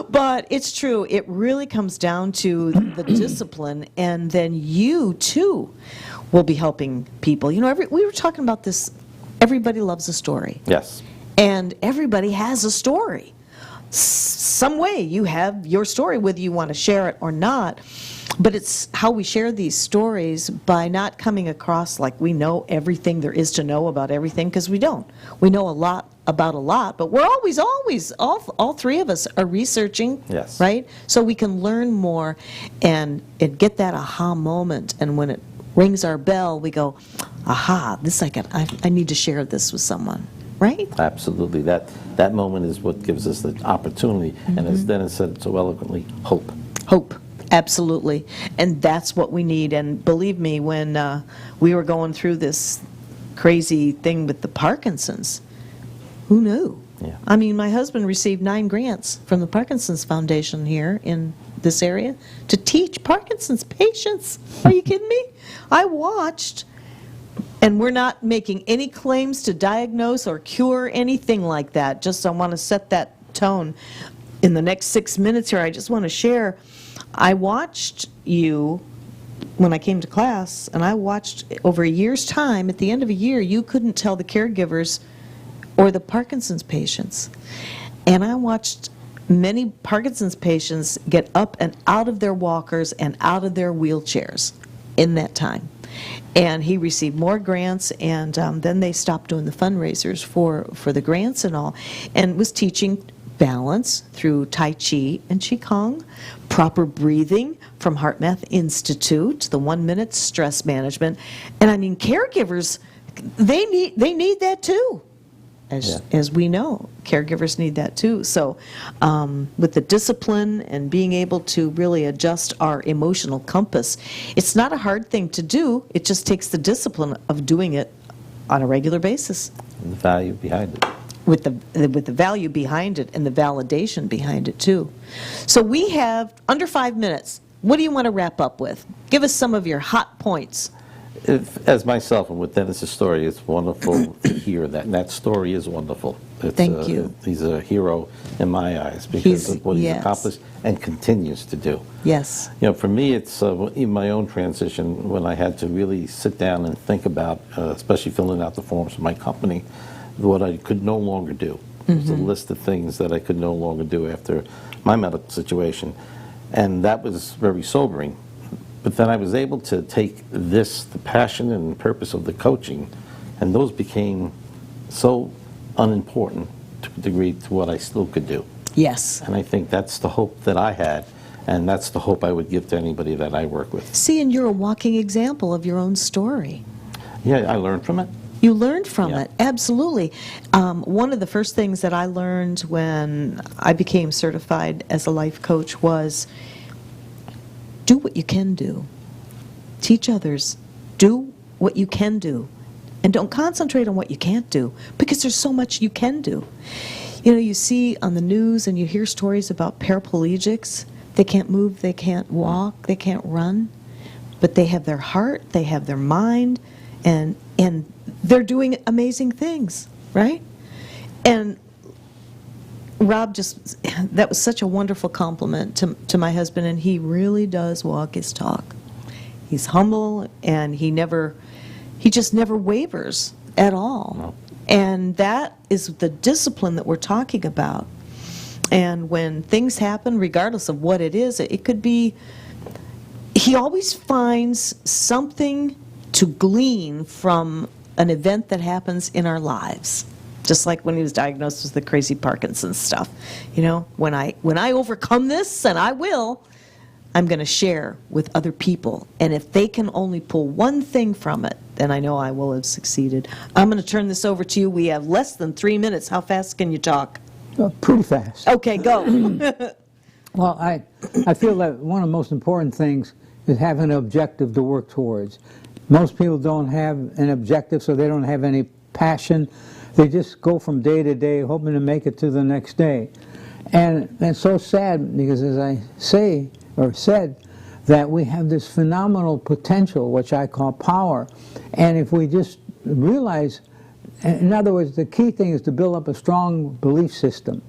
But it's true. It really comes down to the discipline, and then you, too, will be helping people. You know, we were talking about this. Everybody loves a story. Yes. And everybody has a story. Some way you have your story, whether you want to share it or not. But it's how we share these stories by not coming across like we know everything there is to know about everything, because we don't. We know a lot about a lot, but we're always, all three of us are researching, Yes. right? So we can learn more and get that aha moment. And when it rings our bell, we go, aha, I need to share this with someone, right? Absolutely. That moment is what gives us the opportunity, and as Dennis said so eloquently, hope. Hope, absolutely. And that's what we need. And believe me, when we were going through this crazy thing with the Parkinson's, who knew? Yeah. I mean, my husband received 9 grants from the Parkinson's Foundation here in this area to teach Parkinson's patients. Are you kidding me? I watched, and we're not making any claims to diagnose or cure anything like that. Just I want to set that tone. In the next 6 minutes here, I just want to share, I watched you when I came to class, and I watched over a year's time, at the end of a year, you couldn't tell the caregivers or the Parkinson's patients. And I watched many Parkinson's patients get up and out of their walkers and out of their wheelchairs in that time. And he received more grants, and then they stopped doing the fundraisers for the grants and all, and was teaching balance through Tai Chi and Qigong, proper breathing from HeartMath Institute, the 1-minute stress management. And I mean, caregivers, they need that too. As we know, caregivers need that too. So with the discipline and being able to really adjust our emotional compass, it's not a hard thing to do. It just takes the discipline of doing it on a regular basis. And the value behind it. With the value behind it and the validation behind it too. So we have under 5 minutes. What do you want to wrap up with? Give us some of your hot points. As myself, and with Dennis's story, it's wonderful to hear that. And that story is wonderful. Thank you. He's a hero in my eyes because of what he's yes. accomplished and continues to do. Yes. You know, for me, it's in my own transition when I had to really sit down and think about, especially filling out the forms for my company, what I could no longer do. It was a list of things that I could no longer do after my medical situation. And that was very sobering. But then I was able to take this, the passion and purpose of the coaching, and those became so unimportant to a degree to what I still could do. Yes. And I think that's the hope that I had, and that's the hope I would give to anybody that I work with. See, and you're a walking example of your own story. Yeah, I learned from it. You learned from Yeah. it, absolutely. One of the first things that I learned when I became certified as a life coach was do what you can do. Teach others. Do what you can do. And don't concentrate on what you can't do, because there's so much you can do. You know, you see on the news and you hear stories about paraplegics. They can't move, they can't walk, they can't run, but they have their heart, they have their mind, and they're doing amazing things, right? And Rob that was such a wonderful compliment to my husband, and he really does walk his talk. He's humble, and he just never wavers at all. No. And that is the discipline that we're talking about. And when things happen, regardless of what it is, it could be, he always finds something to glean from an event that happens in our lives. Just like when he was diagnosed with the crazy Parkinson's stuff. You know, when I overcome this, and I will, I'm going to share with other people. And if they can only pull one thing from it, then I know I will have succeeded. I'm going to turn this over to you. We have less than 3 minutes. How fast can you talk? Pretty fast. Okay, go. Well, I feel that one of the most important things is having an objective to work towards. Most people don't have an objective, so they don't have any passion. They just go from day to day hoping to make it to the next day. And it's so sad because, as I said, that we have this phenomenal potential, which I call power. And if we just realize, in other words, the key thing is to build up a strong belief system.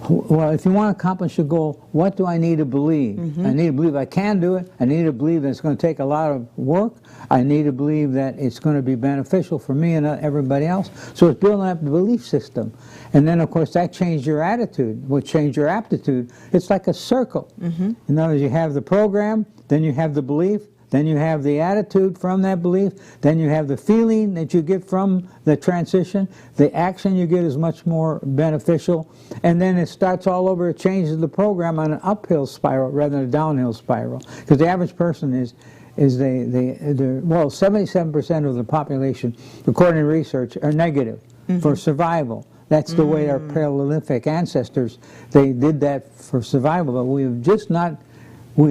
Well, if you want to accomplish a goal, what do I need to believe? I need to believe I can do it. I need to believe that it's going to take a lot of work. I need to believe that it's going to be beneficial for me and everybody else. So it's building up the belief system. And then, of course, that changes your attitude, will change your aptitude. It's like a circle. In other words, you have the program, then you have the belief, then you have the attitude from that belief, then you have the feeling that you get from the transition, the action you get is much more beneficial, and then it starts all over, it changes the program on an uphill spiral rather than a downhill spiral. Because the average person well, 77% of the population, according to research, are negative for survival. That's the way our Paleolithic ancestors, they did that for survival, but we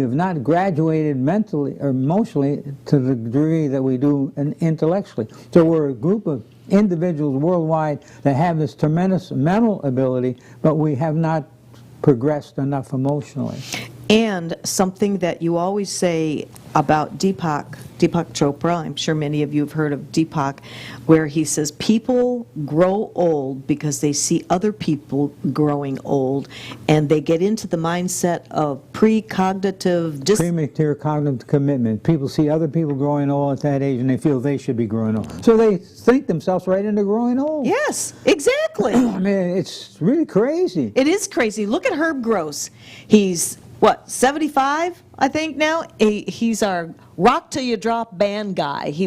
have not graduated mentally or emotionally to the degree that we do intellectually. So we're a group of individuals worldwide that have this tremendous mental ability, but we have not progressed enough emotionally. And something that you always say about Deepak Chopra, I'm sure many of you have heard of Deepak, where he says people grow old because they see other people growing old, and they get into the mindset of premarital cognitive commitment. People see other people growing old at that age, and they feel they should be growing old. So they think themselves right into growing old. Yes, exactly. I mean, it's really crazy. It is crazy. Look at Herb Gross. He's, 75, I think now? He's our Rock Till You Drop band guy. He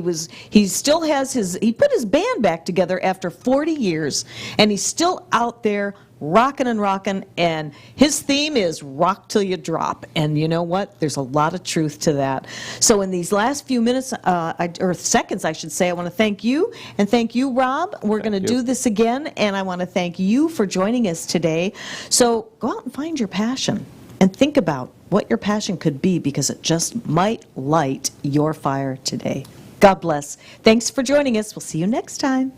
still has he put his band back together after 40 years, and he's still out there rocking, and his theme is Rock Till You Drop. And you know what? There's a lot of truth to that. So in these last few minutes, or seconds, I should say, I want to thank you, and thank you, Rob. We're going to do this again, and I want to thank you for joining us today. So go out and find your passion. And think about what your passion could be, because it just might light your fire today. God bless. Thanks for joining us. We'll see you next time.